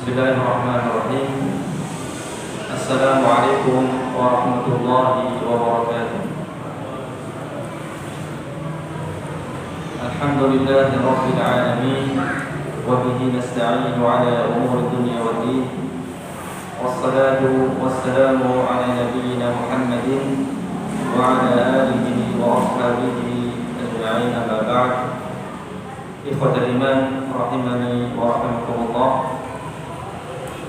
Bismillahirrahmanirrahim. Assalamualaikum warahmatullahi wabarakatuh. Alhamdulillahi rabbil alamin, wa bihi nasta'inu ala umuri dunya waddin. Wassalatu wassalamu ala nabiyyina Muhammadin wa ala alihi wa ashabihi ajma'in, amma ba'd. Ikhwatal iman rahimani wa rahimakumullah.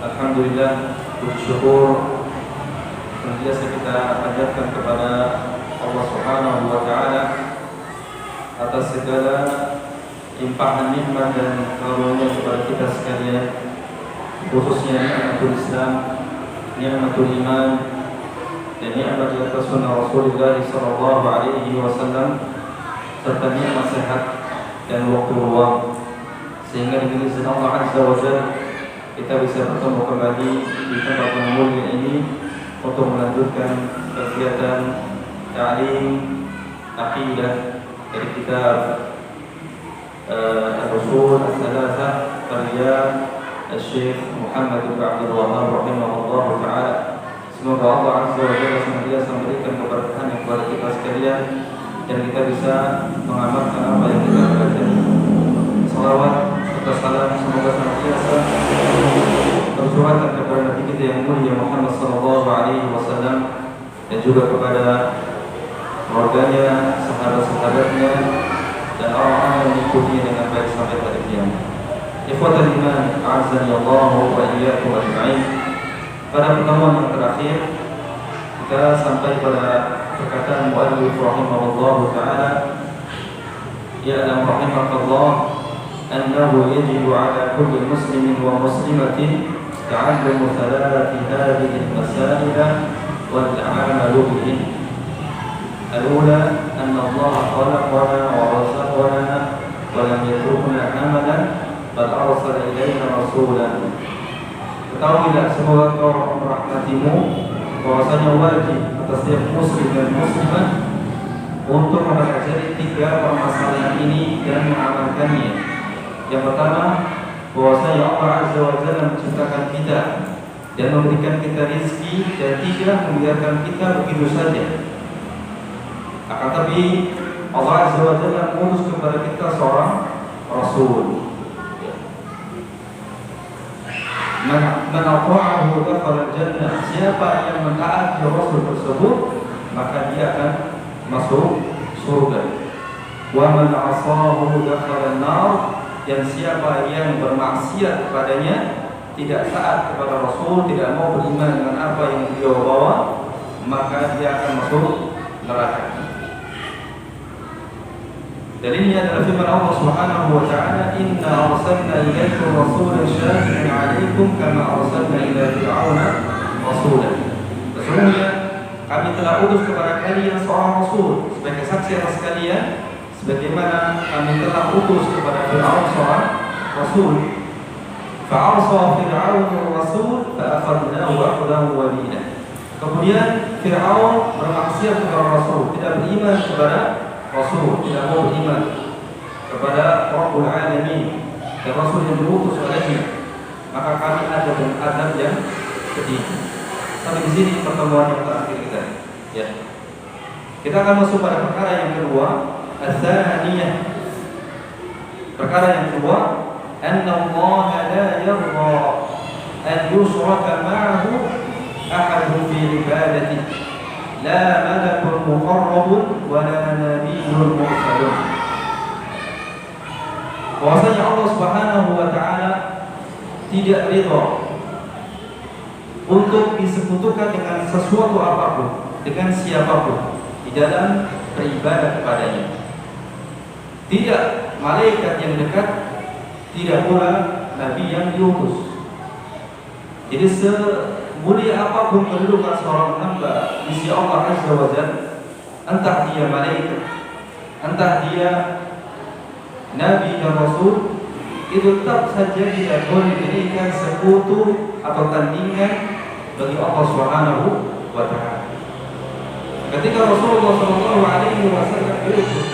Alhamdulillah, puji syukur senantiasa kita panjatkan kepada Allah Subhanahu wa taala atas segala limpahan nikmat dan karunia kepada kita sekalian, khususnya nikmatul Islam, nikmatul iman, dan nikmat di atas sunnah Rasulullah sallallahu alaihi wasallam, serta nikmat sehat dan waktu luang, sehingga dengan izin Allah Azza wa Jalla kita bisa bertemu kembali di tempat yang mulia ini untuk melanjutkan kegiatan ta'lim aqidah dari kitab Al-Usul Al-Thalathah karya Syekh Muhammad bin Abdul Wahhab rahimahullah ta'ala. Semoga Allah Azza wa Jalla senantiasa memberikan keberkahan kepada kita sekalian dan kita bisa mengamalkan apa yang kita pelajari. Salawat serta salam semoga senantiasa tercurahkan kepada Nabi kita yang mulia Muhammad sallallahu alaihi wasallam dan juga kepada keluarganya, sahabat-sahabatnya, dan orang-orang yang mengikutinya dengan baik sampai pada kiamat. Ikhwatal iman, a'azzani Allah wa iyyakum ajma'in. Pada pertemuan yang terakhir kita sampai pada perkataan muallif rahimahullah taala, ya'lam rahimakallah annahu yajibu ala kulli muslimin wa muslimatin ta'allumu thalathati hadhihi al-masail wal 'amalu bihin. Al-ula anna Allah khalaqana wa razaqana wa lam yatrukna hamalan bal arsala ilayna rasulan. Ketahuilah semoga kau merahmatimu bahwasanya wajib atas setiap muslim dan muslimah untuk mempelajari tiga permasalahan ini dan mengamalkannya. Yang pertama, bahwasanya Allah Azza wa Jalla menciptakan kita dan memberikan kita rezeki dan tidak membiarkan kita begitu saja. Akan tapi Allah Azza wa Jalla mengutus kepada kita seorang Rasul. Man ata'ahu dakhala jannah. Siapa yang mentaati Rasul tersebut, maka dia akan masuk surga. Wa man 'asahu dakhala an-nar. Dan siapa yang bermaksiat kepadanya, tidak taat kepada Rasul, tidak mau beriman dengan apa yang beliau bawa, maka dia akan masuk neraka. Dalilnya adalah firman Allah Subhanahu wa taala, "Inna arsalna ilaikum rasulan syahidan 'alaikum kama arsalna ila fir'auna rasulan." Sesungguhnya kami telah utus kepada kalian seorang rasul sebagai saksi atas kalian, sebagaimana kami telah utus kepada Fir'aun seorang rasul. Fa'arsa Fir'aun rasul fa'akhadnahu akhdan wabila. Kemudian Fir'aun bermaksiat kepada Rasul, tidak beriman kepada Rasul, tidak mau beriman kepada Rabbul Alamin dan Rasul yang diutus olehnya. Maka kami ada dan adab yang pedih. Sampai di sini pertemuan yang terakhir kita. Ya. Kita akan masuk pada perkara yang kedua. Al-thaniyah, perkara yang kedua, anna Allah la yarda an yushraka ma'ahu ahadun fi ibadatihi, la malakun muqarrabun wa la nabiyyun mursalun. Bahwasanya Allah Subhanahu wa taala tidak ridha untuk disekutukan dengan sesuatu apapun, dengan siapapun di dalam beribadah kepadanya. Tidak malaikat yang dekat, tidak pula nabi yang diutus. Jadi semulia apapun kedudukan seorang hamba di sisi Allah Azza wa Jalla, entah dia malaikat, entah dia nabi dan rasul, itu tetap saja tidak boleh diberikan sekutu atau tandingan bagi Allah Subhanahu wa taala. Ketika Rasulullah SAW diutus,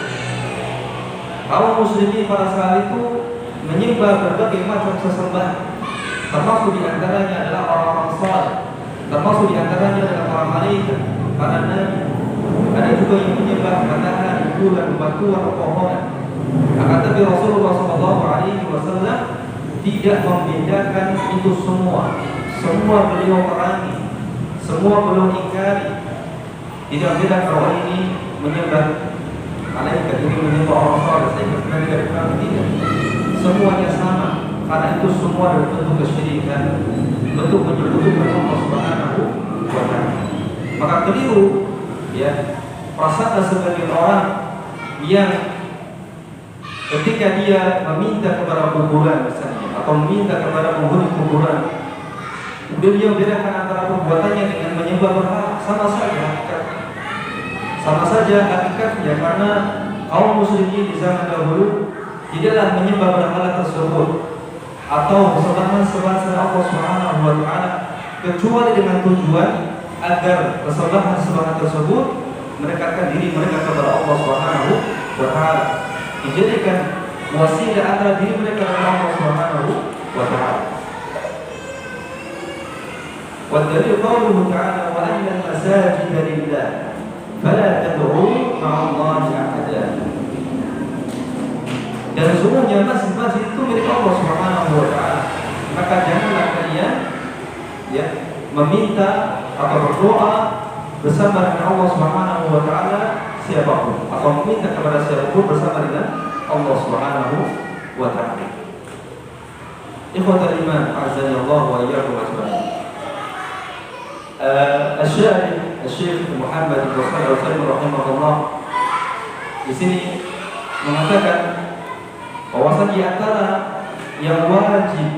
kaum muslimin pada saat itu menyembah berbagai macam sesembahan, termasuk di antaranya adalah orang-orang saleh, termasuk di antaranya adalah para malaikat, para nabi. Ada juga yang menyembah matahari, bulan, batuan, pepohonan. Akan tetapi Rasulullah SAW tidak membedakan itu semua. Semua beliau perangi, semua beliau ingkari. Tidak beda kalau ini menyembah malaikat, ini menyembah orang saleh, saya tidak tidak. Semuanya sama, karena itu semua adalah bentuk kesyirikan, bentuk menyekutukan Allah Subhanahu wa Ta'ala. Maka keliru, ya, prasangka sebagai orang yang ketika dia meminta kepada kuburan misalnya, atau meminta kepada penghuni kuburan, kemudian dia membedakan antara perbuatannya dengan menyembah berhala, sama saja hakikatnya, karena kaum musyrikin di zaman dahulu tidaklah menyembah berhala tersebut atau persembahan-persembahan selain Allah Subhanahu wa Ta'ala kecuali dengan tujuan agar persembahan-persembahan tersebut mendekatkan diri mereka kepada Allah Subhanahu wa Ta'ala, dijadikan wasilah antara diri mereka dengan Allah Subhanahu wa Ta'ala. Wa dalil qauluhu ta'ala wa anna al-masajida lillah fala tad'u ma'allahi ahada. Dan sesungguhnya masjid-masjid itu milik Allah Subhanahu wa Ta'ala. Maka janganlah kalian meminta atau berdoa bersama dengan Allah Subhanahu wa Ta'ala siapapun, atau meminta kepada siapapun bersama dengan Allah Subhanahu wa Ta'ala. Ikhwatal iman, azza Allah wa iyyakum ajma'in. Syekh Muhammad bin Shalih Al-Utsaimin rahimahullah di sini mengatakan bahwa di antara yang wajib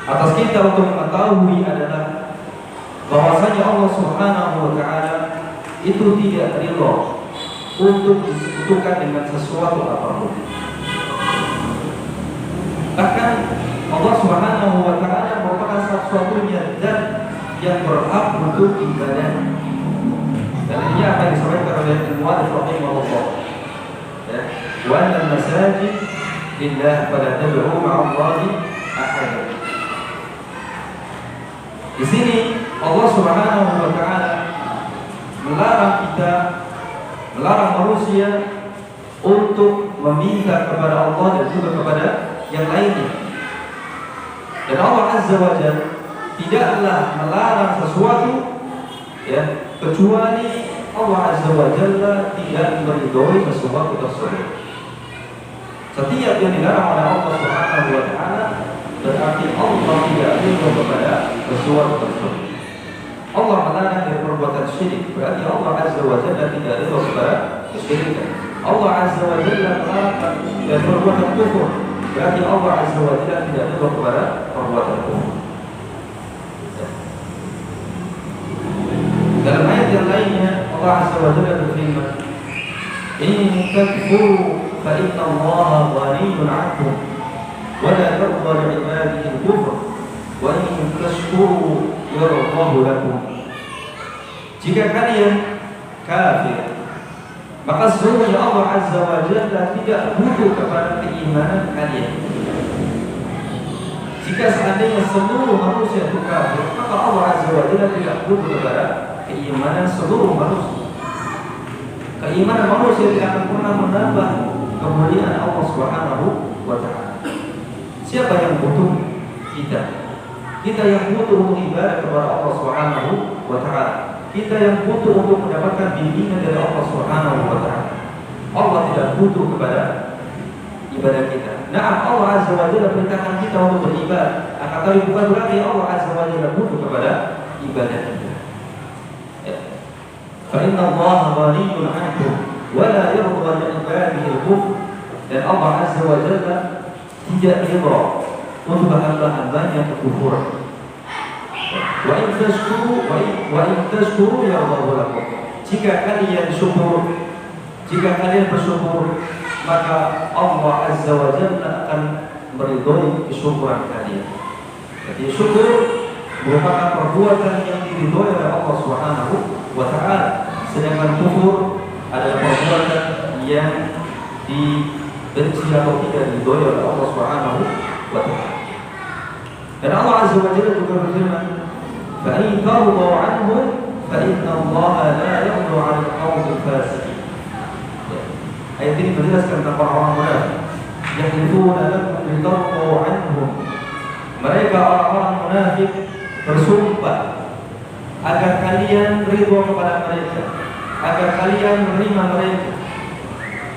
atas kita untuk mengetahui adalah bahwasanya Allah Subhanahu wa Ta'ala itu tidak ridha untuk disekutukan dengan sesuatu apapun. Bahkan Allah Subhanahu wa Ta'ala merupakan satu-satunya zat yang berhak untuk ibadah. Dan ini akan disampaikan oleh al-mu'allif rahimahullah. Wa anna al-masajid lillah fala tad'u ma'allahi ahada. Di sini Allah Subhanahu wa Ta'ala melarang manusia untuk meminta kepada Allah dan juga kepada yang lainnya. Dan Allah Azza wa Jalla tidaklah melarang sesuatu kecuali Allah Azza wa Jalla tidak meridhoi sesuatu tersebut. Setiap yang dilarang oleh Allah Subhanahu wa Ta'ala berarti Allah tidak ridho kepada sesuatu tersebut. Allah melarang dari perbuatan syirik, berarti Allah Azza wa Jalla tidak ridho kepada kesyirikan. Allah Azza wa Jalla melarang dari perbuatan kufur, berarti Allah Azza wa Jalla tidak ridho kepada perbuatan kufur. Dalam ayat yang lainnya Allah Azza wa Jalla berfirman, "In takfuru fa inna Allaha ghaniyyun 'ankum wa la yarda li 'ibadihi al-kufr wa in tashkuru yardahu lakum." Jika kalian kafir, maka sesungguhnya Allah Azza wa Jalla tidak butuh kepada keimanan kalian. Jika seandainya seluruh manusia itu kafir, maka Allah Azza wa Jalla tidak butuh kepada keimanan seluruh manusia. Keimanan manusia tidak akan pernah menambah kemuliaan Allah Subhanahu wa Ta'ala. Siapa yang butuh? Kita. Kita yang butuh untuk ibadah kepada Allah Subhanahu wa Ta'ala. Kita yang butuh untuk mendapatkan bimbingan dari Allah Subhanahu wa Ta'ala. Allah tidak butuh kepada ibadah kita. Nah, Allah Azza wa Jalla perintahkan kita untuk beribadah. Akan tetapi bukan berarti Allah Azza wa Jalla butuh kepada ibadah kita. Fa-inna Allaha ghaniyyun 'ankum wa la yarda li 'ibadihi al-kufr. Dan Allah Azza wa Jalla tidak ridha untuk hamba-hambanya kekufuran. Wa in tashkuru yardahu lakum. Jika kalian bersyukur, maka Allah Azza wa Jalla akan meridhoi kesyukuran kalian. Jadi syukur merupakan perbuatan yang diridhoi oleh Allah Subhanahu wa Ta'ala. Sedangkan kufur adalah perbuatan yang dibenci atau tidak diridhoi oleh Allah Subhanahu wa Ta'ala. Dan Allah Azza wa Jalla juga berfirman, "Fa in tarḍu 'anhum fa inna Allah la yarḍu 'anil qawmil fasiqin." Ayat ini menjelaskan tentang orang-orang munafik. Yahlifuna lakum litarḍu 'anhum. Mereka orang-orang munafik bersumpah agar kalian ridho kepada mereka, agar kalian menerima mereka.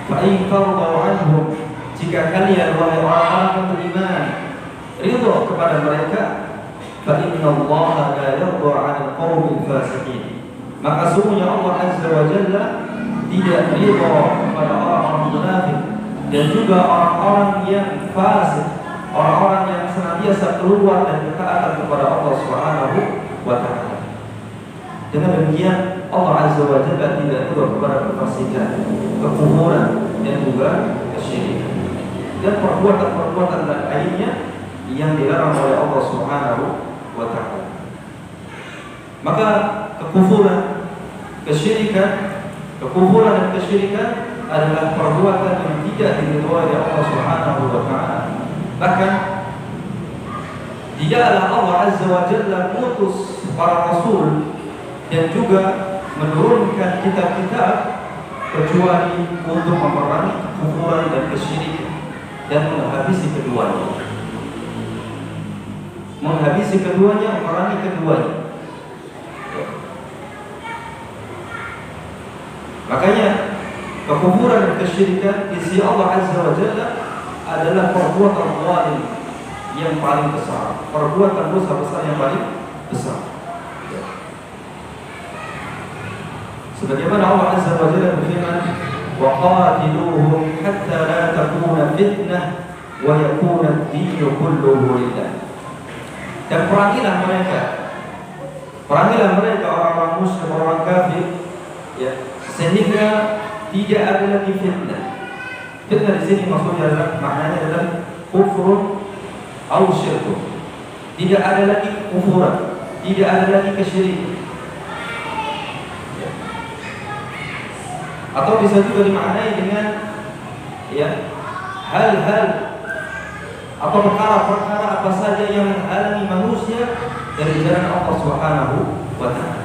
Fa in tarḍu 'anhum, jika kalian wahai orang-orang yang beriman ridho kepada mereka, fa inna Allah la yarḍu 'anil qawmil fasiqin, maka sungguhnya Allah Azza wa Jalla tidak ridho kepada orang-orang munafik dan juga orang-orang yang fasik, orang-orang yang senantiasa keluar dan ketaatan kepada Allah Subhanahu wa taala. Dengan demikian Allah Azza wa Jalla tidak ridho kepada kefasikan, kekufuran dan juga kesyirikan dan perbuatan-perbuatan lainnya yang dilarang oleh Allah Subhanahu wa taala. Maka kekufuran, dan kesyirikan adalah perbuatan yang tidak diridhoi oleh Allah Subhanahu wa taala. Bahkan tidaklah Allah Azza wa Jalla mengutus para rasul dan juga menurunkan kitab-kitab kecuali untuk memerangi kekufuran dan kesyirikan dan menghabisi keduanya. Memerangi keduanya. Makanya kekufuran dan kesyirikan di sisi Allah Azza wa Jalla adalah perbuatan zalim yang paling besar, perbuatan dosa besar yang paling besar. Sebagaimana Allah Azza wa Jalla berfirman, "Wa qatiluhum hatta la takuna fitnah wa yakuna ad-dinu kulluhu lillah." Dan perangilah mereka orang-orang musyrik, orang kafir, ya, sehingga tidak ada lagi fitnah. Fitnah di sini maksudnya adalah maknanya adalah kufrun atau syirkun. Tidak ada lagi kufuran, tidak ada lagi kesyirikan. Ya. Atau bisa juga dimaknai dengan ya hal-hal atau perkara-perkara apa saja yang menghalangi manusia dari jalan Allah Subhanahu wa taala.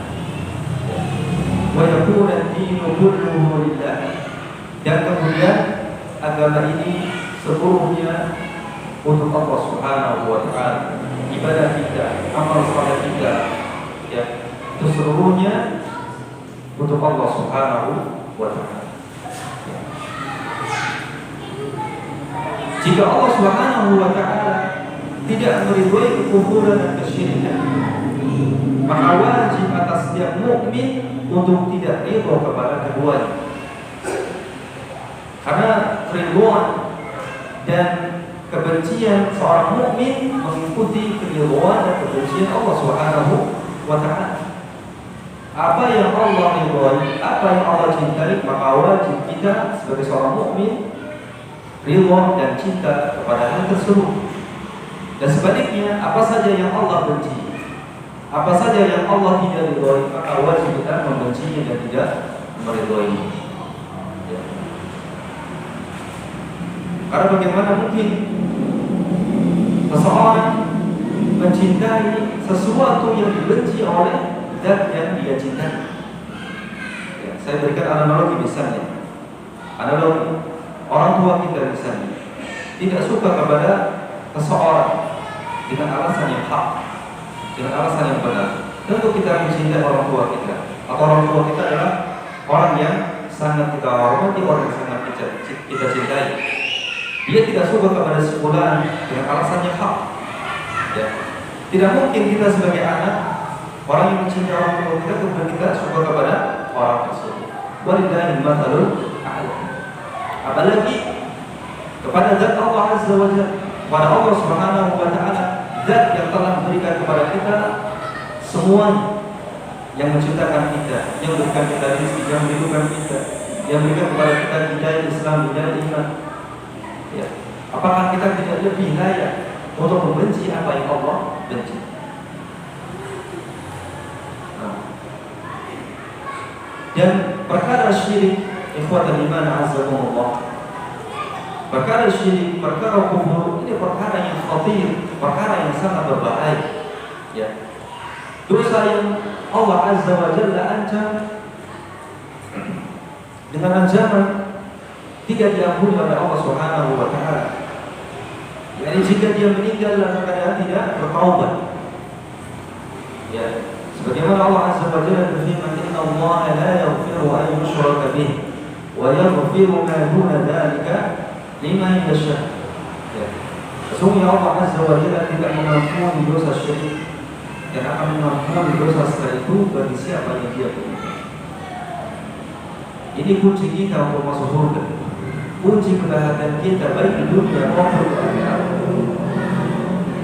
Wa yakuna ad-dinu kulluhu lillah. Dan kemudian agama ini seluruhnya untuk Allah Subhanahu wa taala. Ibadah kita, amal saleh kita, ya, itu seluruhnya untuk Allah Subhanahu wa taala. Jika Allah Subhanahu wa taala tidak meridhoi kekufuran dan kesyirikan, maka wajib atas setiap mukmin untuk tidak ridho kepada keduanya. Karena keridhaan dan kebencian seorang mukmin mengikuti keridhaan dan kebencian Allah Subhanahu wa taala. Apa yang Allah ridhoi, apa yang Allah cintai, maka wajib kita sebagai seorang mukmin ridha dan cinta kepada hal tersebut. Dan sebaliknya, apa saja yang Allah benci, apa saja yang Allah tidak ridhoi, maka wajib kita membencinya dan tidak meridhoinya. Ya. Karena bagaimana mungkin seseorang mencintai sesuatu yang dibenci oleh zat yang dia cintai? Ya, saya berikan analogi misalnya. Analogi orang tua kita misalnya tidak suka kepada seseorang dengan alasan yang hak, dengan alasan yang benar. Tentu kita mencintai orang tua kita, atau orang tua kita adalah orang yang sangat kita hormati, orang yang sangat kita cintai. Dia tidak suka kepada si fulan dengan alasan yang hak. Ya. Tidak mungkin kita sebagai anak, orang yang mencintai orang tua kita, kemudian kita suka kepada orang tersebut. Walillahil mathalul a'la. Apalagi kepada zat Allah Azza wa Jalla, kepada Allah Subhanahu wa taala, zat yang telah memberikan kepada kita semuanya, yang menciptakan kita, yang memberikan kita rezeki, yang menghidupkan kita, yang memberikan kepada kita hidayah Islam, hidayah iman. Ya. Apakah kita tidak lebih layak untuk membenci apa yang Allah benci? Dan perkara syirik, ikhwatal iman azakumullah, perkara syirik, perkara kufur, ini perkara yang khatir, perkara yang sangat berbahaya. Ya. Dosa yang Allah Azza wa Jalla ancam dengan ancaman tidak diampuni oleh Allah Subhanahu wa taala. Yani jika dia meninggal dalam keadaan tidak bertaubat. Ya, sebagaimana Allah Azza wa Jalla berfirman, "Inna Allah la yaghfiru an yushraka bih wa yaghfiru ma duna dzalika liman yasha." Ya. Sesungguhnya Allah Azza wa Jalla tidak mengampuni dosa syirik dan akan mengampuni dosa setelah itu bagi siapa yang dia pilih. Ini kunci kita untuk masuk surga. Kunci kebahagiaan kita baik di dunia maupun di akhirat.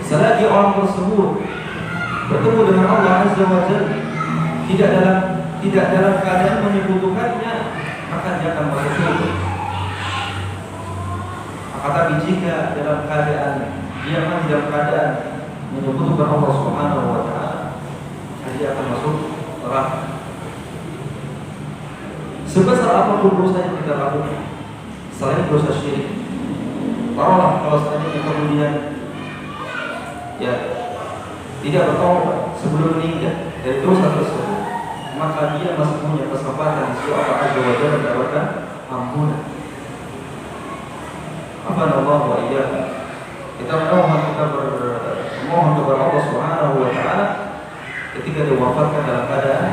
Selagi orang tersebut bertemu dengan Allah Azza wa Jalla tidak dalam keadaan menyekutukannya, maka dia akan masuk surga. Tapi jika dalam keadaan dia masih dalam keadaan menyekutukan Allah Subhanahu wa taala, dia akan masuk neraka. Sebesar apapun dosa yang kita lakukan, selain dosa syirik, taruhlah kalau seandainya kemudian ya tidak bertaubat sebelum meninggal dari dosa tersebut, maka dia masih punya kesempatan si Allah Azza wa Jalla mendapatkan ampunan. Allah wa iyyakum. Kita memohon kepada Allah Subhanahu wa taala ketika diwafatkan dalam keadaan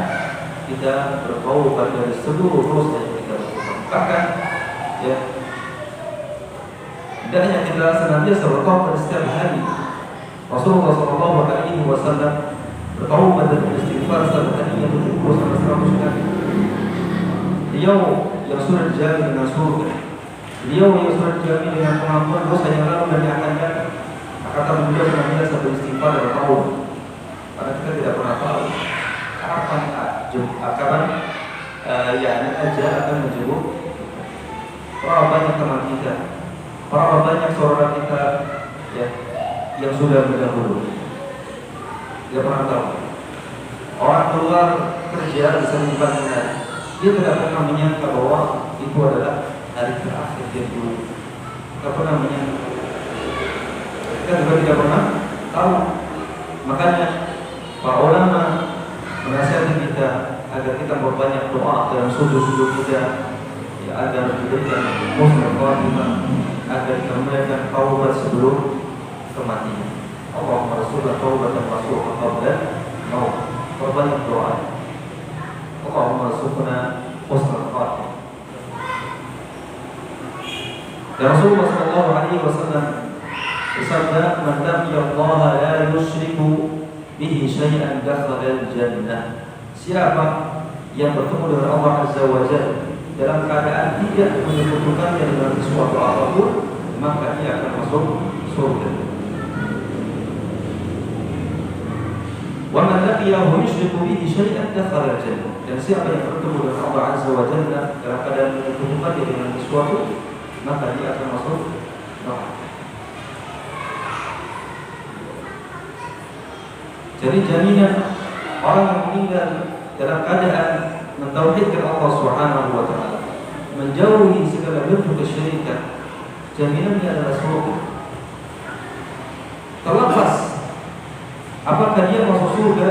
kita bertaubat dari seluruh dosa yang kita lakukan. Bahkan ya hendaknya kita senantiasa bertaubat setiap hari. Rasulullah sallallahu alaihi wasallam bertaubat dan beristighfar setiap harinya 70 sampai 100 kali. Beliau yang sudah dijamin dengan surga, beliau yang sudah dijamin dengan pengampunan dosa yang lalu dan yang akan datang. Kata beliau senantiasa beristighfar dan bertaubat. Karena kita tidak pernah tahu kapan ajal akan menjemput. Berapa banyak teman kita, berapa banyak saudara kita ya yang sudah berdahulu. Tidak pernah tahu. Orang keluar kerja bisa menyimpan hari. Dia tidak pernah menyangka bahwa itu adalah hari terakhir dia dulu. Tidak pernah menyangka. Kita juga tidak pernah tahu. Makanya para ulama menasihati kita agar kita berbanyak doa dalam sujud-sujud kita, ya, agar diberikan husnul khatimah, agar kita memberikan taubat sebelum kematian. Allahumma rasulullah taubatan nasuha qabla maut. Berbanyak doa. Allahumma rasuluna husnul khatimah. Dan Rasulullah sallallahu alaihi wasallam bersabda, "Man laqiyallaha la yusyriku bihi syai'an dakhala al-jannah." Siapa yang bertemu dengan Allah Azza wa Jalla dalam keadaan tidak menyekutukannya dengan sesuatu apapun, maka dia akan masuk surga. Wa man laqiyahu yusyriku bihi syai'an dakhala al-jannah. Dan siapa yang bertemu dengan Allah Azza wa Jalla dalam keadaan menyekutukannya dengan sesuatu, maka dia akan masuk neraka. Jadi jaminan orang yang meninggal dalam keadaan mentauhidkan Allah Subhanahu wa taala, menjauhi segala bentuk kesyirikan, jaminannya adalah surga. Terlepas apakah dia masuk surga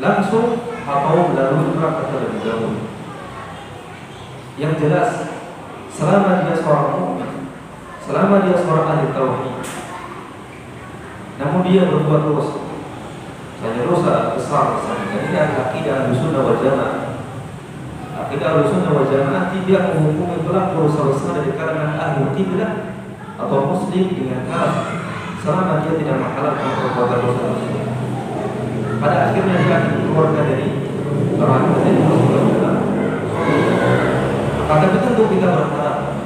langsung atau melalui neraka terlebih dahulu. Yang jelas, selama dia seorang mukmin, selama dia seorang ahli tauhid, namun dia berbuat dosa, hanya dosa besar misalnya. Dan ini adalah akidah Ahlussunnah wal Jamaah. Akidah Ahlussunnah wal Jamaah tidak menghukumi pelaku dosa besar dari kalangan ahli qiblah atau muslim dengan kafir selama dia tidak menghalalkan perbuatan dosa tersebut. Pada akhirnya dia akan dikeluarkan dari neraka dan masuk ke dalam surga. Maka tentu kita berharap,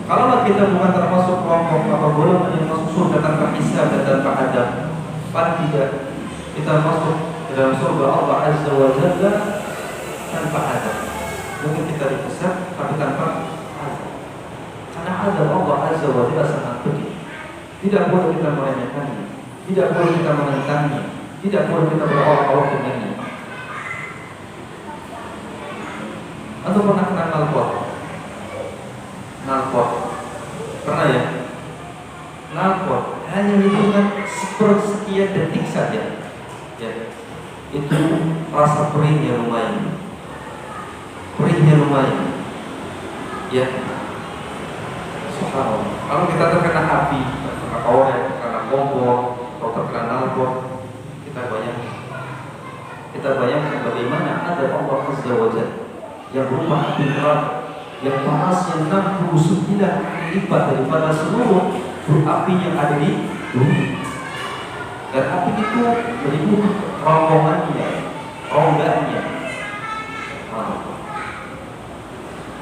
kalau kita bukan termasuk kelompok atau golongan yang masuk surga tanpa hisab dan tanpa adab, paling tidak kita masuk ke dalam surga Allah Azza wa Jalla tanpa adab. Mungkin kita dihisab tapi tanpa adab. Karena adab Allah Azza wa Jalla sangat pedih. Tidak boleh kita meremehkannya, tidak boleh kita menentangnya, tidak boleh kita berolok-olok dengannya. Atau pernah kenal nalpot? Nalpot pernah ya? knalpot hanya hitungan sepersekian detik saja, ya, itu rasa perihnya lumayan, ya. Subhanallah. Kalau kita terkena api, terkena korek, terkena kompor, atau terkena knalpot, kita bayangkan bagaimana ada Allah Azza wa Jalla yang berupa api neraka yang panasnya 69 kali lipat daripada seluruh api yang ada di bumi. Dan api itu meliputi rongganya.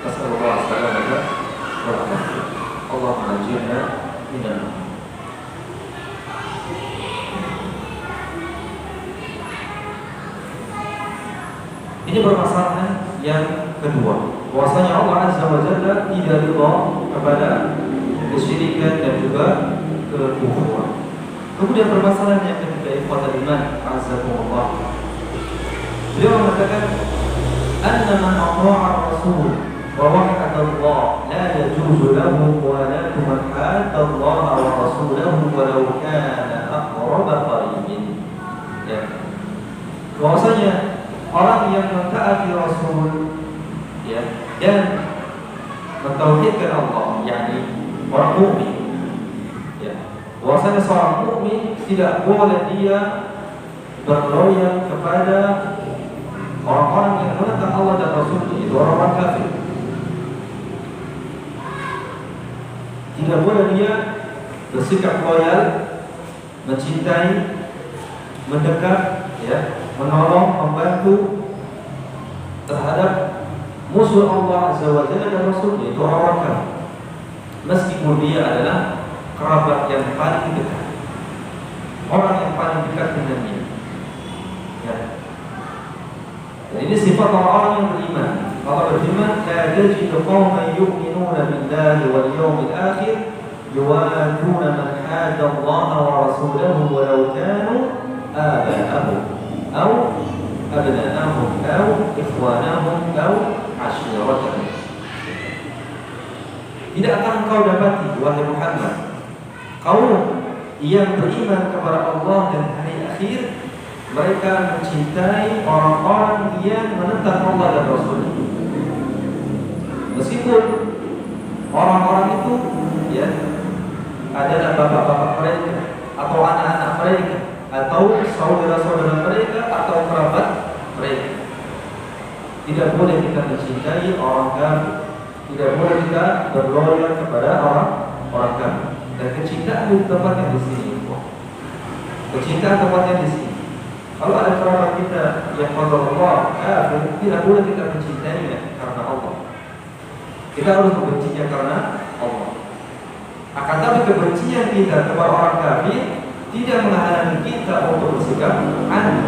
Nasallallahu alaihi wasallam. Allah menajirna minan. Ini permasalahan yang kedua, bahwasanya Allah Azza wa Jalla tidak ridha kepada kesyirikan dan juga kekufuran. Kemudian permasalahan yang ketiga, ikhwatul iman, azzakumullah. Beliau mengatakan anna man ata'a rasul wa wahada Allah la yajuzu lahu muwalatu man hadda Allah wa rasulahu walau kana aqraba qaribin. Ya. Bahwasanya orang yang mentaati Rasul, ya, dan mentauhidkan Allah, yakni orang mukmin, ya, bahwasanya seorang mukmin tidak boleh dia berloyal kepada orang-orang yang menentang Allah dan Rasul, itu orang-orang kafir. Tidak boleh dia bersikap loyal, mencintai, mendekat, ya, menolong, membantu terhadap musuh Allah Azza wa Jalla dan Rasulnya, itu orang kafir, meskipun dia adalah kerabat yang paling dekat, orang yang paling dekat dengannya, ya. Dan ini sifat orang-orang yang beriman. Allah berfirman, la tajidu qauman yu'minuna billahi wal yawmil akhir yuwaduna man hadda Allah wa rasulahu walau kanu aba'ahum أو أبناءهم أو إخوانهم أو عشيرتهم. Tidak akan engkau dapati, wahai Muhammad, kaum yang beriman kepada Allah dan hari akhir, mereka mencintai orang-orang yang menentang Allah dan Rasul-Nya. Meskipun orang-orang itu, ya, adalah bapak-bapak mereka atau anak-anak mereka atau saudara-saudara mereka atau kerabat mereka. Tidak boleh kita mencintai orang kafir, tidak boleh kita berloyal kepada orang kafir. Dan kecintaan itu tempatnya di sini. Kecintaan tempatnya di sini. Kalau ada kerabat kita yang Allah kafir, tidak boleh kita mencintainya karena Allah. Kita harus membencinya karena Allah. Akan tapi kebencian kita kepada orang kafir tidak menghalangi kita untuk bersikap adil.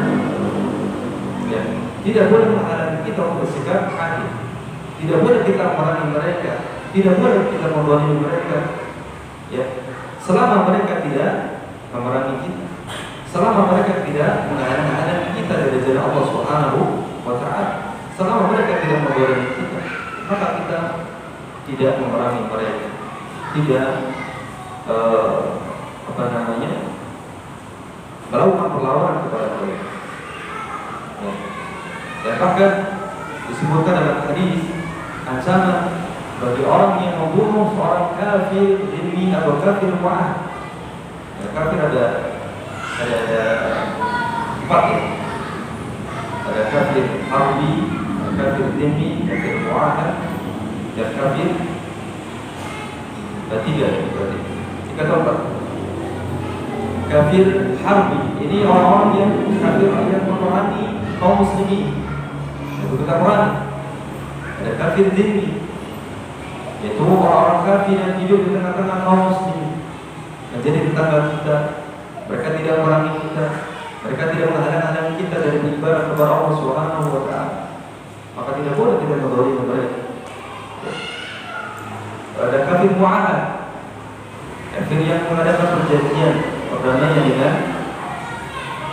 Ya, tidak boleh menghalangi kita untuk bersikap adil. Tidak boleh kita memerangi mereka, tidak boleh kita mendolimi mereka. Ya, selama mereka tidak memerangi kita, selama mereka tidak menghalangi kita dari jalan Allah Subhanahu wa Ta'ala, selama mereka tidak mendolimi kita, maka kita tidak memerangi mereka, tidak melakukan perlawanan kepada mereka. Ya. Dan bahkan disebutkan dalam hadis ancaman bagi orang yang membunuh seorang kafir dhimmi atau kafir mu'ahad. Ya, kafir ada 4 ya. Ada kafir harbi, ada kafir dhimmi, kafir mu'ahad, dan kafir 3 berarti 3 atau 4. Kafir harbi, ini orang-orang yang kafir yang memerangi kaum muslimin, itu kita perangi. Ada kafir dhimmi, yaitu orang-orang kafir yang hidup di tengah-tengah kaum muslimin, menjadi tetangga kita. Mereka tidak memerangi kita, mereka tidak menghalang-halangi kita dari beribadah kepada Allah Subhanahu wa Ta'ala. Maka tidak boleh kita mendolimi mereka. Ada kafir mu'ahad, kafir yang mengadakan perjanjian perdamaian dengan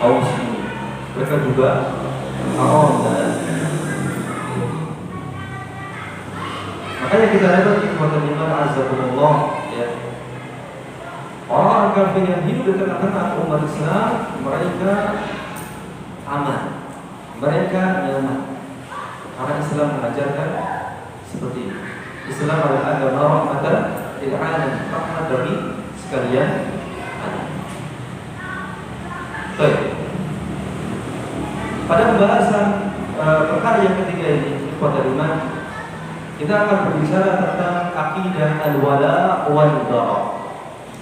kaum muslimin, mereka juga haram dan makanya kita dapat ikhwatul iman azzakumullah, ya, orang kafir yang hidup di tengah-tengah umat Islam, mereka aman, mereka nyaman, karena Islam mengajarkan seperti ini. Islam adalah agama rahmatan lil alamin, rahmat bagi sekalian. Baik. Pada pembahasan perkara yang ketiga ini, ikhwatul iman, kita akan berbicara tentang akidah al-wala wal bara.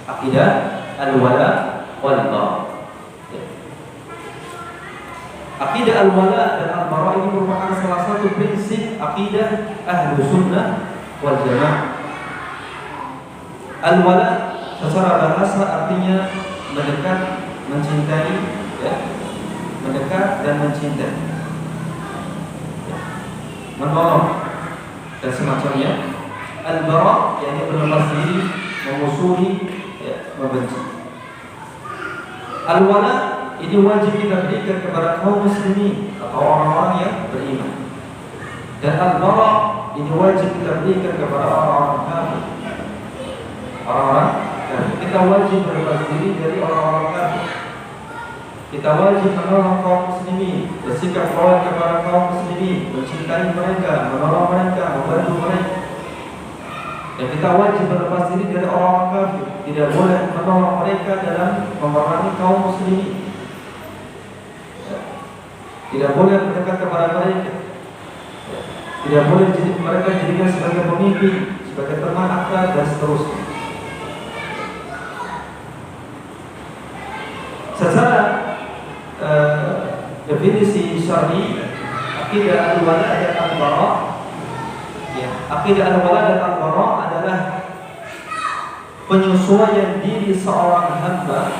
Akidah al-wala wal bara. Akidah al-wala dan al-bara ini merupakan salah satu prinsip akidah ahlu sunnah wal jamaah. Al-wala secara bahasa artinya mendekat, mencintai, ya, mendekat dan mencintai, ya, menolong dan semacamnya. Al-bara yakni berlepas diri, memusuhi, ya, membenci. Al-wala ini wajib kita berikan kepada kaum muslimin atau orang-orang yang beriman. Dan al-bara ini wajib kita berikan kepada orang-orang kafir. Orang-orang kafir. Kita wajib berlepas diri dari orang-orang kafir. Kita wajib menolong kaum muslimin, bersikap baik kepada kaum muslimin, mencintai mereka, menolong mereka, membantu mereka. Dan kita wajib berlepas diri dari orang-orang kafir. Tidak boleh menolong mereka dalam memerangi kaum muslimin. Tidak boleh mendekat kepada mereka. Tidak boleh mereka jadikan sebagai pemimpin, sebagai teman akrab dan seterusnya. Secara definisi syar'i, akidah al-wala dan al-bara, ya, akidah al-wala dan al-bara adalah penyesuaian diri seorang hamba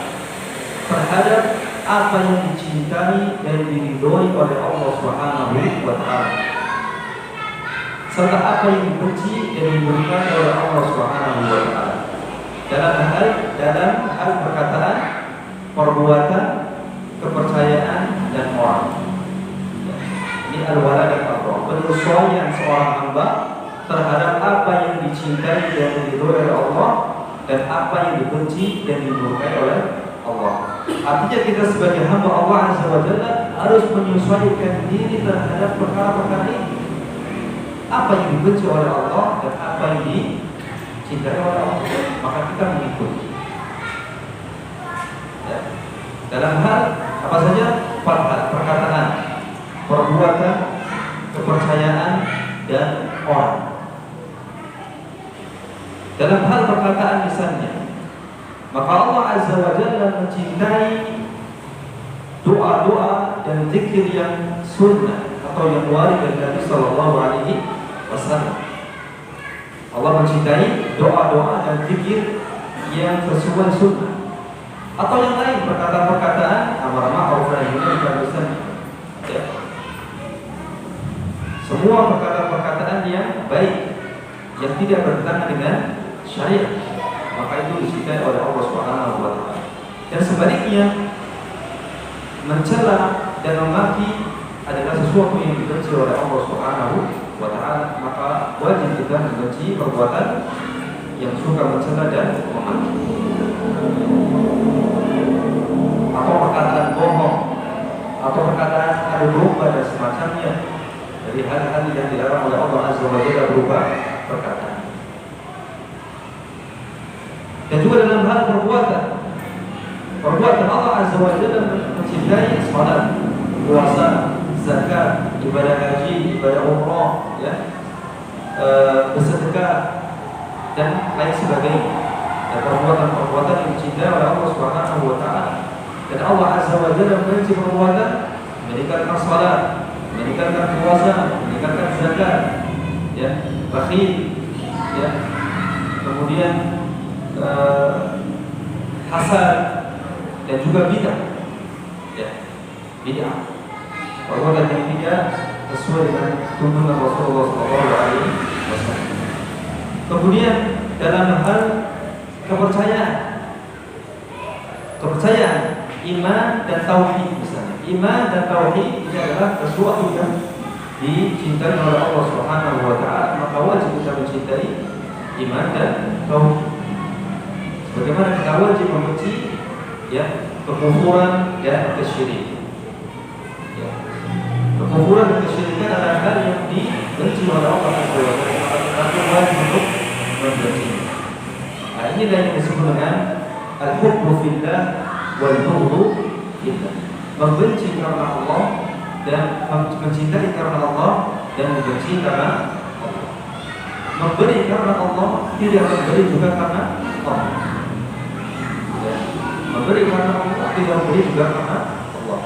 terhadap apa yang dicintai dan diridhoi oleh Allah Subhanahu wa taala, serta apa yang dibenci dan dimurkai oleh Allah Subhanahu wa taala dalam hal perkataan, perbuatan, kepercayaan dan orang. Ini al-wala dan al-bara, penyesuaian seorang hamba terhadap apa yang dicintai dan diridhoi oleh Allah dan apa yang dibenci dan dimurkai oleh Allah. Artinya kita sebagai hamba Allah Azza wa Jalla harus menyesuaikan diri terhadap perkara-perkara ini. Apa yang dibenci oleh Allah dan apa yang dicintai oleh Allah, maka kita mengikuti. Ya. Dalam hal apa saja? Perkataan, perbuatan, kepercayaan dan orang. Dalam hal perkataan misalnya, maka Allah Azza wa Jalla mencintai doa-doa dan zikir yang sunnah atau yang warid dari Nabi Sallallahu Alaihi Wasallam. Allah mencintai doa-doa dan zikir yang sesuai sunnah, atau yang lain perkataan-perkataan amar ma'ruf nahi munkar misalnya. Ya. Semua perkataan-perkataan yang baik yang tidak bertentangan dengan syariat, maka itu dicintai oleh Allah Subhanahu wa taala. Dan sebaliknya, mencela dan memaki adalah sesuatu yang dibenci oleh Allah Subhanahu wa taala, maka wajib kita membenci perbuatan yang suka mencela dan memaki, atau perkataan bohong, atau perkataan adu domba dan semacamnya, dari hal-hal yang dilarang oleh Allah Azza wa Jalla berupa perkataan. Dan juga dalam hal perbuatan Allah Azza wa Jalla mencintai salat, puasa, zakat, ibadah haji, ibadah umrah, ya, bersedekah dan lain sebagainya. Dan perbuatan-perbuatan yang dicintai oleh Allah Subhanahu wa taala. Dan Allah Azza wa Jalla membenci perbuatan meninggalkan salat, meninggalkan puasa, meninggalkan zakat, ya, bakhil, ya, kemudian hasad dan juga bid'ah, ya, bid'ah. Perbuatan yang tidak sesuai dengan tuntunan Rasulullah SAW. Kemudian dalam hal kepercayaan, iman dan tauhid misalnya. Iman dan tauhid ini adalah sesuatu yang dicintai oleh Allah Subhanahu wa taala, maka wajib kita mencintai iman dan tauhid. Bagaimana kita wajib membenci ya kekufuran dan kesyirikan. Ya. Kekufuran dan kesyirikan adalah hal yang dibenci oleh Allah Subhanahu wa taala. Kita wajib untuk membenci. Nah, inilah yang disebut dengan al-hubbu fillah wal bughdu fillah. Membenci karena Allah dan mencintai karena Allah dan membenci karena Allah. Memberi karena Allah, tidak memberi juga karena Allah. Ya. Memberi karena Allah, tidak memberi juga karena Allah.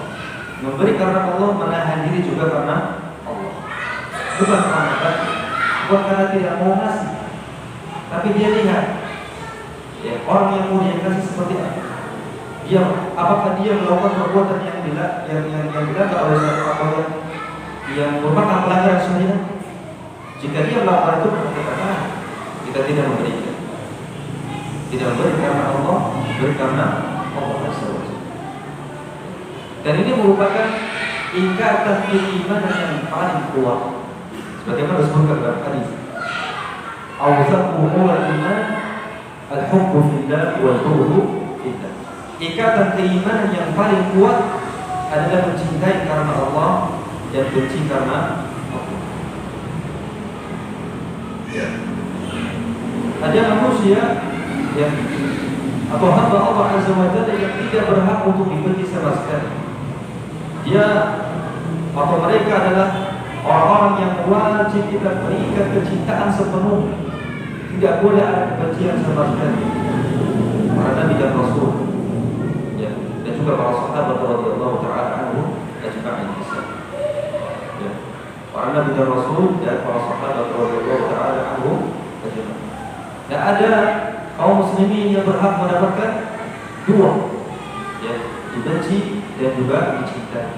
Memberi karena Allah, menahan diri juga karena Allah. Bukan karena tidak mau ngasih, tapi dia lihat ya, orang yang mau dia kasih seperti apa. Dia, apakah dia melakukan perbuatan yang dilarang oleh Allah yang merupakan pelanggaran syariat? Jika dia melakukan itu, kita tidak memberikan. Tidak memberi karena Allah, memberi karena Allah SWT. Dan ini merupakan ikatan keimanan yang paling kuat. Sebagaimana disebutkan dalam hadis, awsaqu iman al-hubbu fillah wal bughdu fillah. Ikatan keimanan yang paling kuat adalah mencintai karena Allah dan benci karena Allah. Ya. Ada manusia yang atau hamba Allah Azza wa Jalla yang tidak berhak untuk dibenci sama sekali. Dia atau mereka adalah orang-orang yang wajib kita berikan kecintaan sepenuhnya. Tidak boleh ada kebencian sama sekali. Para nabi dan rasul, ya, dan juga para sahabat radhiyallahu taala anhum ajma'in. Ya, para nabi dan rasul dan para sahabat radhiyallahu taala anhum ajma'in. Dan ada kaum muslimin yang berhak mendapatkan dua, ya, dibenci dan juga dicintai.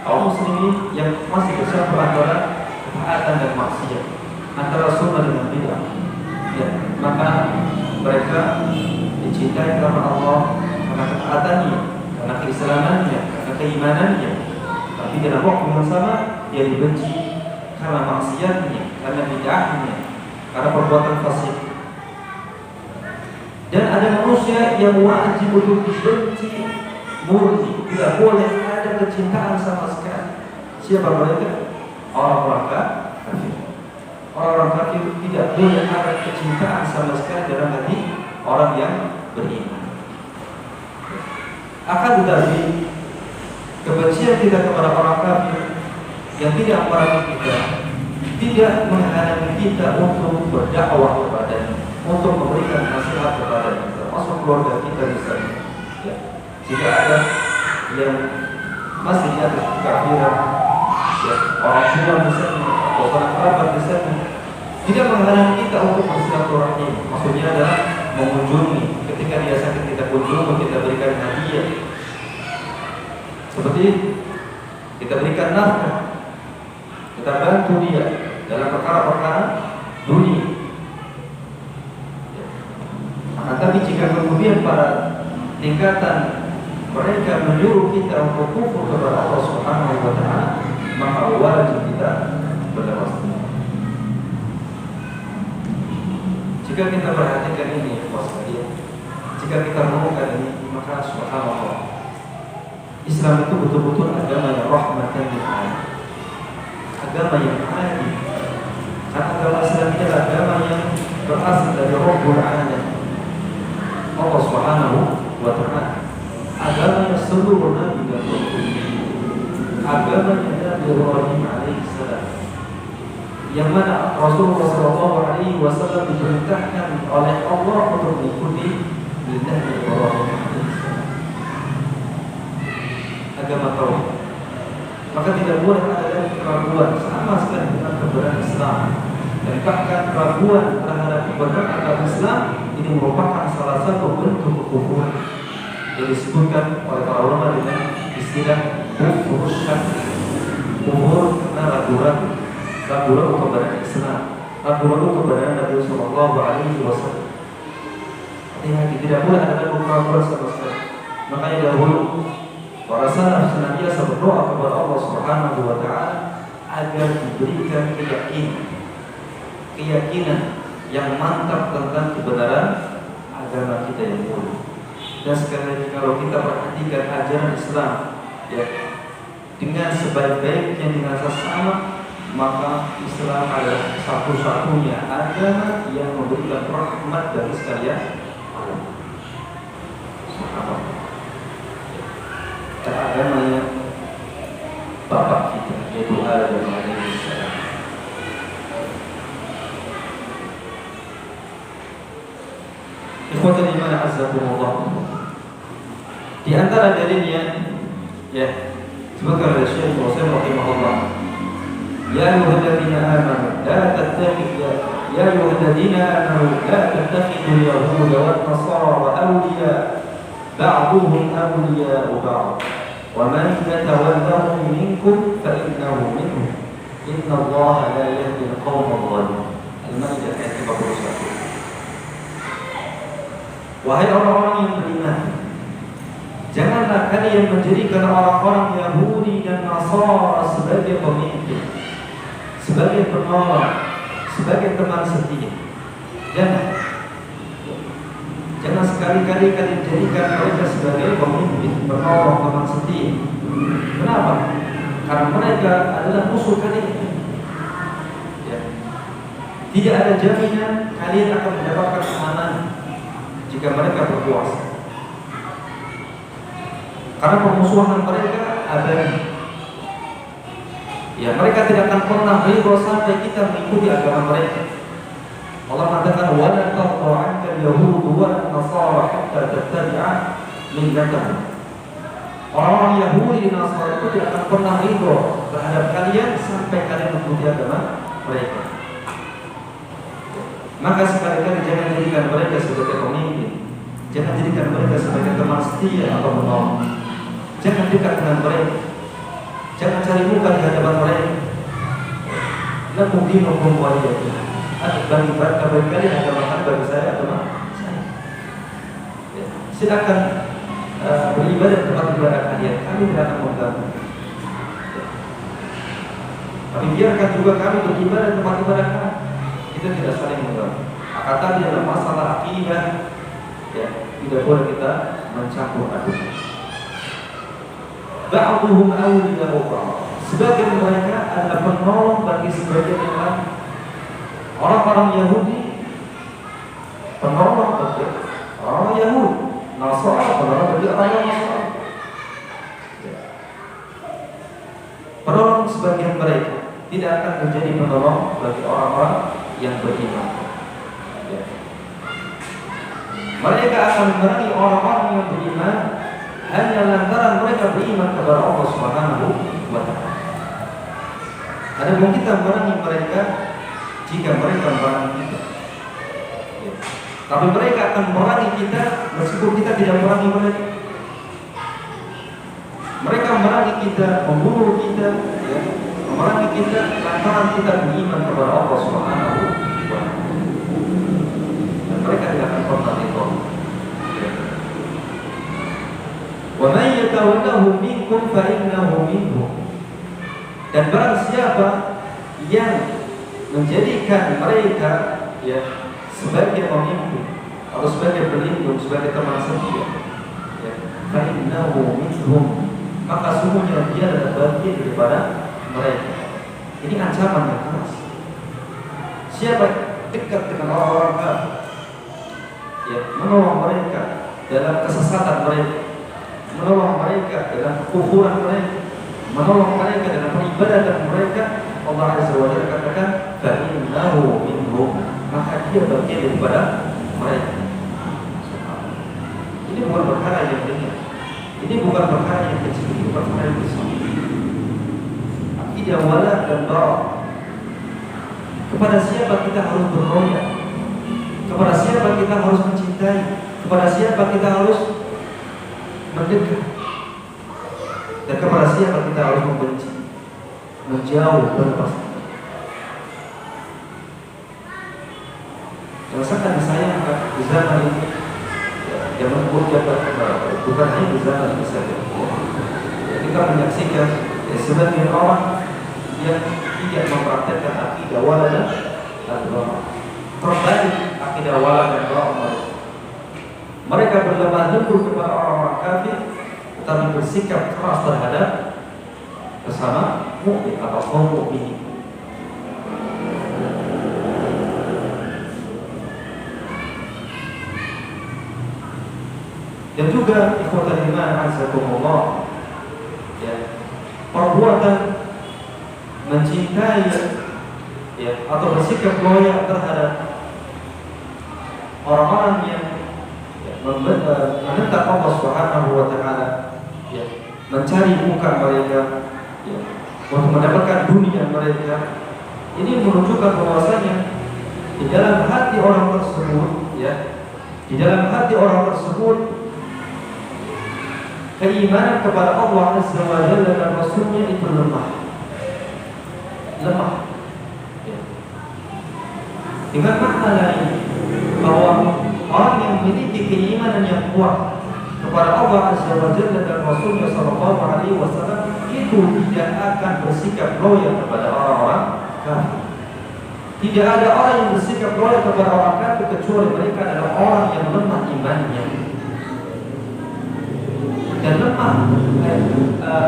Kaum muslimin yang masih bercampur antara ketaatan dan maksiat, antara sunnah dengan bid'ah, ya, maka mereka dicintai karena Allah, karena ketaatannya, karena keislamannya, karena keimanannya. Tapi dalam waktu yang sama dia dibenci karena maksiatnya, karena bid'ahnya, karena perbuatan fasik. Dan ada manusia yang wajib untuk dibenci murni, tidak boleh ada kecintaan sama sekali. Siapa mereka? Orang-orang kafir. Orang-orang kafir tidak boleh ada kecintaan sama sekali dalam hati orang yang beriman. Akan tetapi kebencian kita kepada orang kafir yang tidak memerangi kita tidak menghalangi kita untuk berdakwah kepadanya, untuk memberikan nasihat kepada kita, termasuk keluarga kita di sana. Ya. Jika ada yang masih di atas kekafiran, ya, orang tua misalnya, atau orang kerabat misalnya, tidak menghalangi kita untuk bersilaturahmi. Maksudnya adalah mengunjungi. Ketika dia sakit kita kunjungi, kita berikan hadiah. Seperti kita berikan nafkah, kita bantu dia dalam perkara-perkara dunia. Tapi jika kemudian pada tingkatan mereka menyuruh kita untuk kufur kepada Allah Subhanahu wa taala, maka wajib kita berlepas tangan. Jika kita perhatikan ini, jika kita menemukan ini, maka subhanallah, Islam itu betul-betul agama yang rahmatan lil alamin, agama yang adil. Karena agama Islam ini adalah agama yang berasal dari Rabbul Alamin, Allah Subhanahu wa taala. Agama yang seluruh nabi dan rasul, agama yang Nabi Ibrahim alaihissalam, yang mana Rasulullah sallallahu alaihi wasallam diperintahkan oleh Allah untuk mengikuti millah Ibrahim alaihissalam, agama tauhid. Maka tidak boleh ada lagi keraguan sama sekali dengan kebenaran Islam, dan bahkan keraguan terhadap kebenaran agama Islam ini merupakan salah satu bentuk kekufuran yang disebutkan oleh para ulama dengan istilah kufur syak, kufur karena ragu-ragu kebenaran Islam, ragu-ragu kebenaran Nabi Sallallahu Alaihi Wasallam. Hati-hati, tidak boleh ada keraguan sama sekali. Makanya dahulu para salaf senantiasa berdoa kepada Allah Subhanahu Wa Taala agar diberikan keyakinan yang mantap tentang kebenaran agama kita yang mulia. Dan sekali lagi kalau kita perhatikan ajaran Islam ya, dengan sebaik-baiknya dengan sesama, maka Islam adalah satu-satunya agama yang memberikan rahmat bagi sekalian alam. Dan agamanya bapak kita, yaitu Adam alaihi salam. Ikhwatul iman azzakumullah. Di antara dalilnya ya, sebutkan oleh Syekh Muhammad rahimahullah, ya ayyuhalladzina amanu la tattakhidhu ya ayyuhalladzina amanu la tattakhidhu yahuda wan nasara awliya ba'duhum awliya'u ba'd wa man yatawallahum minkum fa innahu minhum innallaha la yahdi al-qawma adh-dhalimin. Al-Maidah ayat 51. Wahai orang-orang yang beriman, janganlah kalian menjadikan orang-orang Yahudi dan Nasara sebagai pemimpin, sebagai penolong, sebagai teman setia. Jangan sekali-kali kalian jadikan mereka sebagai pemimpin, penolong, teman setia. Kenapa? Karena mereka adalah musuh kalian. Ya. Tidak ada jaminan kalian akan mendapatkan kemenangan jika mereka berkuasa. Karena permusuhan mereka abadi. Ya, mereka tidak akan pernah ridho sampai kita mengikuti agama mereka. Allah mengatakan wala tarda 'anka al-yahudu wa an-nasara hatta tattabi'a millatahum. Orang-orang Yahudi dan Nasara itu tidak akan pernah ridho terhadap kalian sampai kalian mengikuti agama mereka. Maka sekali-kali jangan jadikan mereka sebagai pemimpin, jangan jadikan mereka sebagai teman setia atau menolong. Jangan dekat dengan mereka, jangan cari muka di hadapan mereka. Lakum dinukum waliyadin. Bagi kalian agama bagi saya agama saya. Ya. Silakan beribadah di tempat ibadah kalian, kami tidak akan mengganggu. Ya. Tapi biarkan juga kami beribadah di tempat ibadah kami. Kita tidak saling mengganggu. Akan tadi dalam masalah akidah, ya, tidak boleh kita mencampur aduk. Ba'duhum awliya'u ba'd. Sebagian mereka adalah penolong bagi sebagian yang lain. Orang-orang Yahudi penolong bagi orang Yahudi, Nasara penolong bagi orang Nasara. Penolong sebagian mereka tidak akan menjadi penolong bagi orang-orang yang beriman. Ya. Mereka akan memerangi orang-orang yang beriman hanya lantaran mereka beriman kepada Allah Subhanahu wa Ta'ala. Adapun kita memerangi mereka jika mereka memerangi kita. Ya. Tapi mereka akan memerangi kita meskipun kita tidak memerangi mereka. Mereka memerangi kita, membunuh kita, ya, memerangi kita lantaran kita beriman kepada Allah Subhanahu wa Ta'ala. Dan mereka tidak akan pernah ridho. Wa man yatawallahu minkum fa innahu minhum. Dan barang siapa yang menjadikan mereka ya sebagai pemimpin atau sebagai pelindung, sebagai teman setia, ya, fa innahu minhum, maka sungguhnya dia adalah bagian daripada mereka. Ini ancaman yang keras. Siapa dekat dengan orang-orang kafir, ya, menolong mereka dalam kesesatan mereka, menolong mereka dalam kekufuran mereka, menolong mereka dalam peribadatan mereka, Allah Azza wa Jalla katakan fa innahu minhum, maka dia bagian daripada mereka. Ini bukan perkara yang ringan. Ini bukan perkara yang kecil, ini perkara yang besar. Akidah wala dan bara. Kepada siapa kita harus berroyak? Kepada siapa kita harus mencintai? Kepada siapa kita harus mendekat? Dan kepada siapa kita harus membenci? Menjauh, berlepas. Rasakan disayangkan di zaman ini, yang mengucap bukan hanya di zaman ini saja. Kita menyaksikan sebagian orang yang tidak mempraktekkan akidah wala dan bara. Terbalik akidah wala dan bara. Mereka berlemah lembut kepada orang-orang kafir, tetapi bersikap keras terhadap sesama mukmin atau kaum mukminin. Dan juga ikhwatul iman azakumullah, ya, perbuatan mencintai, ya, atau bersikap loyal terhadap orang-orang yang menentang Allah Subhanahu wa taala, ya, mencari muka mereka, ya, untuk mendapatkan dunia mereka. Ini menunjukkan bahwasanya di dalam hati orang tersebut, ya, di dalam hati orang tersebut keimanan kepada Allah Azza wa Jalla dan Rasulnya itu lemah. Ya. Dengan makna lain, bahwa orang yang memiliki keimanan yang kuat kepada Allah Azza wa Jalla dan Rasulnya Sallallahu Alaihi Wasallam itu tidak akan bersikap loyal kepada orang-orang kafir. Tidak ada orang yang bersikap loyal kepada orang kafir kecuali mereka adalah orang yang lemah imannya. Dan lemah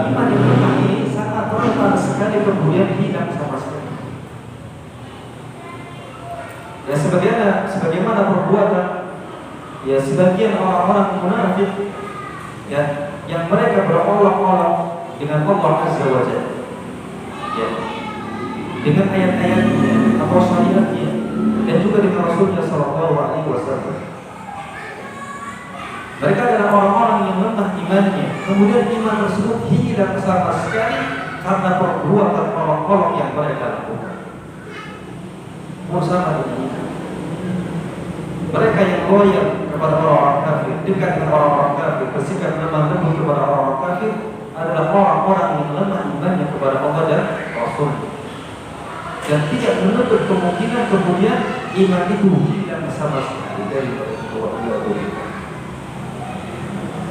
iman yang lemah ini sangat rentan sekali kemudian hilang sama sekali. Ya, sebagaimana perbuatan, ya, sebagian orang-orang munafik, ya, yang mereka berolok-olok dengan Allah Azza wa Jalla, ya, dengan ayat-ayatnya atau syariatnya, dan juga dengan Rasulnya Sallallahu Alaihi Wasallam. Mereka adalah orang-orang yang lemah imannya, kemudian iman tersebut hilang sama sekali karena perbuatan olok-olok yang mereka lakukan. Bersama dengan itu, mereka yang loyal kepada orang-orang kafir, dekat dengan orang-orang kafir, bersikap lemah lembut kepada orang-orang kafir, adalah orang-orang yang lemah imannya kepada Allah dan Rasul, dan tidak menutup kemungkinan kemudian iman itu hilang sama sekali dari mereka.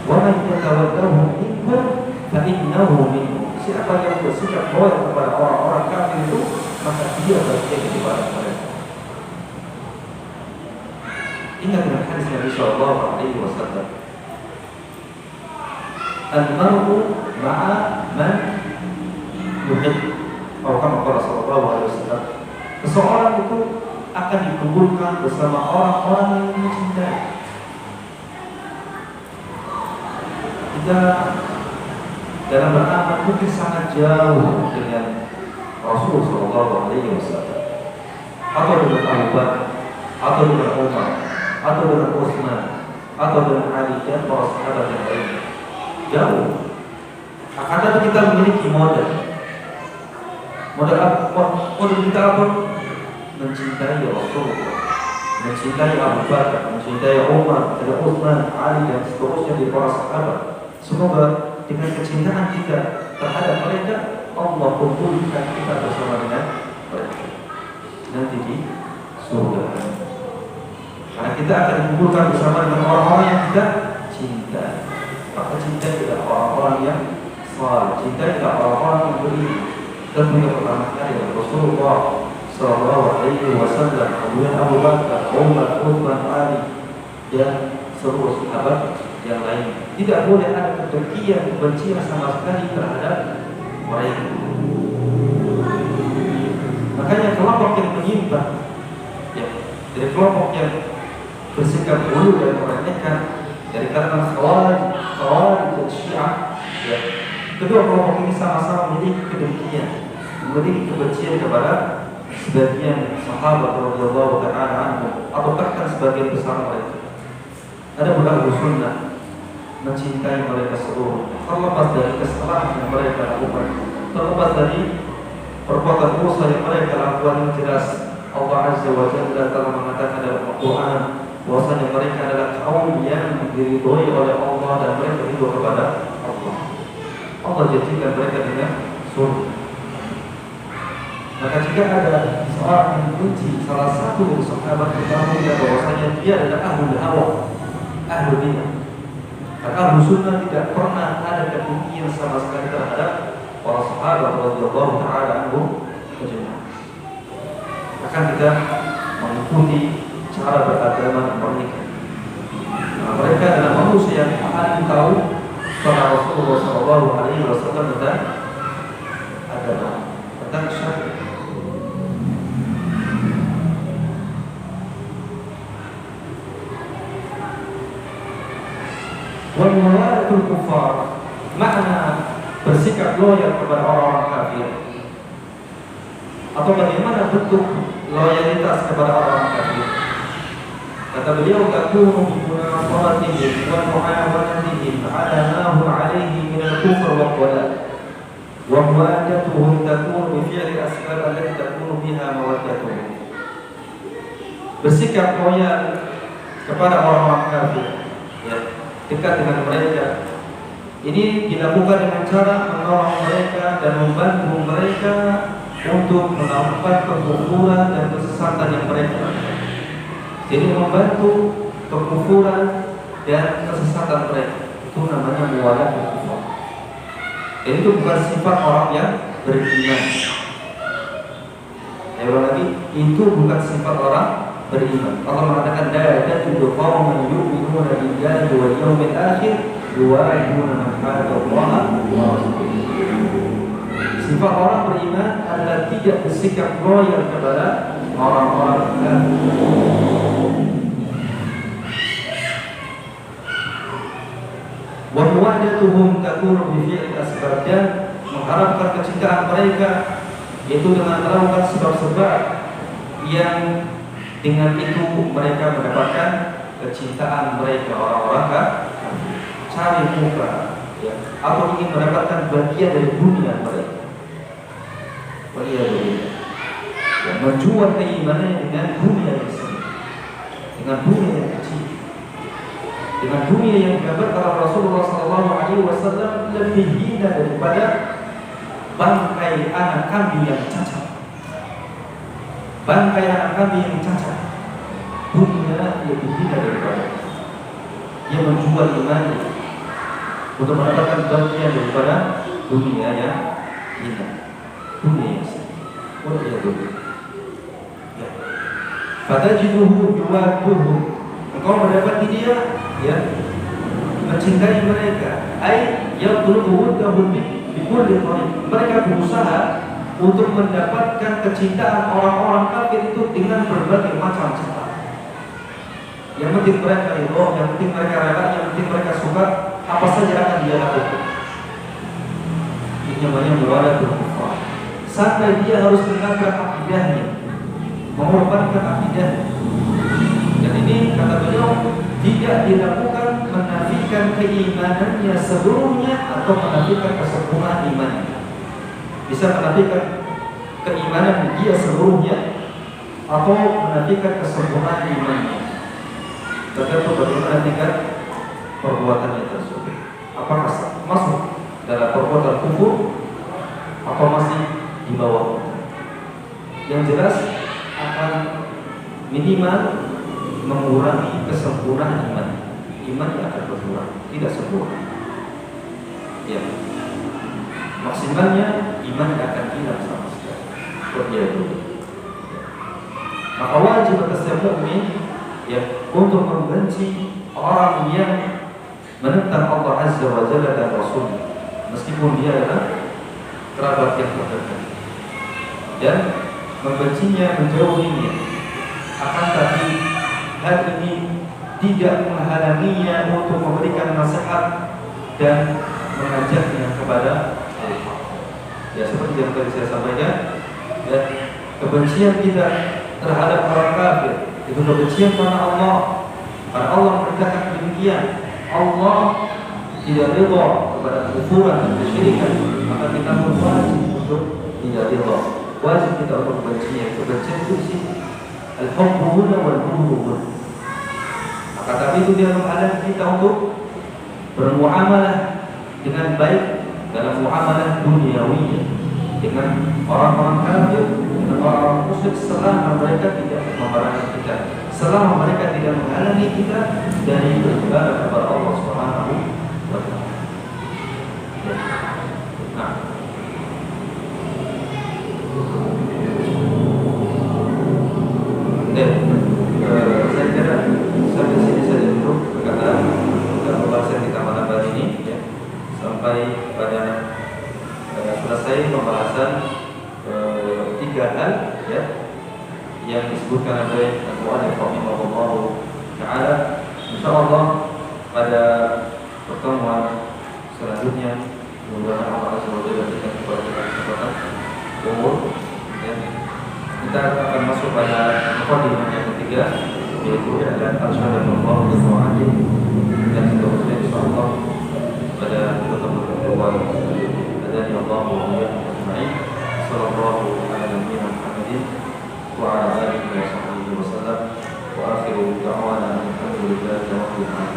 Wa man yatawallahu minkum fa innahu minhum. Siapa yang bersikap loyal kepada orang-orang kafir itu, maka dia bagian daripada mereka. Ingat dengan hadis Nabi sallallahu alaihi wasallam, al-mar'u ma'a man yuhib, atau kama qala sallallahu alaihi wasallam, seseorang itu akan dikumpulkan bersama orang-orang yang mencintai. Kita dalam beramal mungkin sangat jauh dengan Rasulullah Sallallahu Alaihi Wasallam, atau dengan Abu Bakar, atau dengan Umar, atau dengan Utsman, atau dengan Ali dan para sahabat yang lainnya. Jauh. Akan tetapi kita memiliki modal kita apa? Mencintai Rasulullah, mencintai Abu Bakar, mencintai Umar, Utsman, Ali dan seterusnya di para sahabat. Semoga dengan kecintaan kita terhadap mereka, Allah kumpulkan kita bersama dengan mereka nanti di surga. Karena kita akan dikumpulkan bersama dengan orang-orang yang kita cinta. Maka cinta tidak orang-orang yang saleh, cinta tidak orang-orang yang beriman. Dan punya pertama kali Rasulullah Sallallahu Alaihi Wasallam, kemudian Abu Bakar, Umar, Utsman, Ali dan seluruh sahabat yang lain. Tidak boleh ada kebencian sama sekali terhadap mereka. Makanya kelompok yang menyimpang, ya, dari kelompok yang bersikap ulu dan meremehkan, dari kalangan Khawarij dan Syiah, ya, kedua kelompok ini sama-sama memiliki kedengkian, memiliki kebencian kepada sebagian sahabat radhiyallahu ta'ala anhum, atau bahkan sebagian besar mereka. Ada Ahlus Sunnah mencintai mereka seluruhnya, terlepas dari kesalahan yang mereka lakukan, terlepas dari perbuatan dosa yang mereka lakukan. Yang jelas Allah Azza wa Jalla telah mengatakan dalam Al-Quran bahwasanya mereka adalah kaum yang diridhoi oleh Allah dan mereka ridho kepada Allah. Allah jadikan mereka dengan surga. Maka jika ada seorang yang membenci salah satu dari sahabat, ketahui bahwasanya dia adalah ahlul hawa, ahlul bidah. Karena Ahlus Sunnah tidak pernah ada kebencian sama sekali terhadap para sahabat radhiyallahu ta'ala anhum ajma'in. Akan kita mengikuti cara beragama mereka. Nah, mereka adalah manusia yang paling tahu para Rasulullah SAW tentang agama, tentang syariat. Wal muwalatul kufar, makna bersikap loyal kepada orang-orang kafir, atau bagaimana bentuk loyalitas kepada orang kafir. Kata beliau, takunu bi munafaratihim wa mu'awanatihim ala ma huwa alayhi min al-kufr wa dhalal, wa mawaddatuhum takunu bi fi'li asbab allati takunu biha mawaddatuhum. Bersikap loyal kepada orang-orang kafir, ya, dekat dengan mereka. Ini dilakukan dengan cara menolong mereka dan membantu mereka untuk melakukan kekufuran dan kesesatan yang mereka lakukan. Jadi membantu kekufuran dan kesesatan mereka, itu namanya muwalatul kufar. Dan itu bukan sifat orang yang beriman. Lagi, itu bukan sifat orang beriman. Allah mengatakan la tajidu qauman yu'minuna billahi wal yawmil akhir yuwadduna man hadda Allah wa rasulahu. Sifat orang beriman adalah tidak bersikap loyal kepada orang-orang kafir. Wa muwaddatuhum takunu bi fi'li asbab, dan mengharapkan kecintaan mereka yaitu dengan melakukan sebab-sebab yang dengan itu mereka mendapatkan kecintaan mereka orang-orang kafir. Cari muka, ya, atau ingin mendapatkan bagian dari dunia mereka. Ya, menjual keimanannya dengan dunia yang sempit, dengan dunia yang kecil, dengan dunia yang digambarkan Rasulullah SAW lebih hina daripada bangkai anak kambing yang cacat. Bangkai anak kambing yang cacat, dunia lebih hina daripada. Dia menjual imannya untuk mendapatkan bagian daripada dunia yang hina, dunia yang sempit. Ya. Fatajiduhu yuwadduhu, engkau mendapati dia, ya, mencintai mereka. Ai yatlubu wuddahum bi kulli tariq. Mereka berusaha untuk mendapatkan kecintaan orang-orang kafir itu dengan berbagai macam cara. Yang penting mereka ridho, yang penting mereka rela, yang penting mereka suka, apa saja akan dia lakukan. Ini namanya muwalatul kufar. Sampai dia harus menabrak akidahnya, mengorbankan akidahnya. Dan ini kata beliau tidak dilakukan menafikan keimanannya sebelumnya atau menafikan kesempurnaan imannya. Bisa menafikan keimanan dia sebelumnya atau menafikan kesempurnaan imannya, tergantung bagaimana tingkat perbuatannya tersebut. Apakah masuk dalam perbuatan kufur atau masih di bawah. Yang jelas akan minimal mengurangi kesempurnaan iman. Iman akan berkurang, tidak sempurna. Ya, maksimalnya iman akan hilang sama sekali. Maka wajib atas setiap mukmin, ya, untuk membenci orang yang menentang Allah Azza wa Jalla dan Rasul, meskipun dia adalah kerabat yang terdekat, dan membencinya, menjauhinya. Akan tapi hal ini tidak menghalanginya untuk memberikan nasihat dan mengajaknya kepada Allah. Ya, seperti yang tadi saya sampaikan, ya, kebencian kita terhadap orang kafir itu kebencian karena Allah. Karena Allah memerintahkan demikian. Allah tidak ridha kepada kufuran dan kesyirikan, maka kita pun wajib untuk tidak ridha. Wajib kita untuk membencinya. Kebencian itu sih al-hubbu wal bughd. Maka tapi itu dia menghalangi kita untuk bermuamalah dengan baik dalam muamalah duniawi dengan orang-orang kafir, dengan orang-orang musyrik, selama mereka tidak memerangi kita, selama mereka tidak menghalangi kita dari beribadah kepada Allah Subhanahu wa Ta'ala. Nah, saya kira sampai sini saja dulu perkataan sampai pada selesai pembahasan 3 hal ya yang disebutkan oleh Al-Mu'allif rahimahullah taala. Insyaallah pada pertemuan selanjutnya mudah-mudahan Allah SWT berikan kepada kita kesempatan umur ya. Kita akan masuk pada mukadimah yang ketiga, yaitu adalah al-syahadatul wa'id, dan seterusnya insyaallah pada pertemuan selanjutnya. Dan Allah muwaffiq. Sallallahu alaihi Muhammadin wa ala alihi wa sahbihi wa sallam. Wa akhiru da'wana alhamdulillahi rabbil alamin.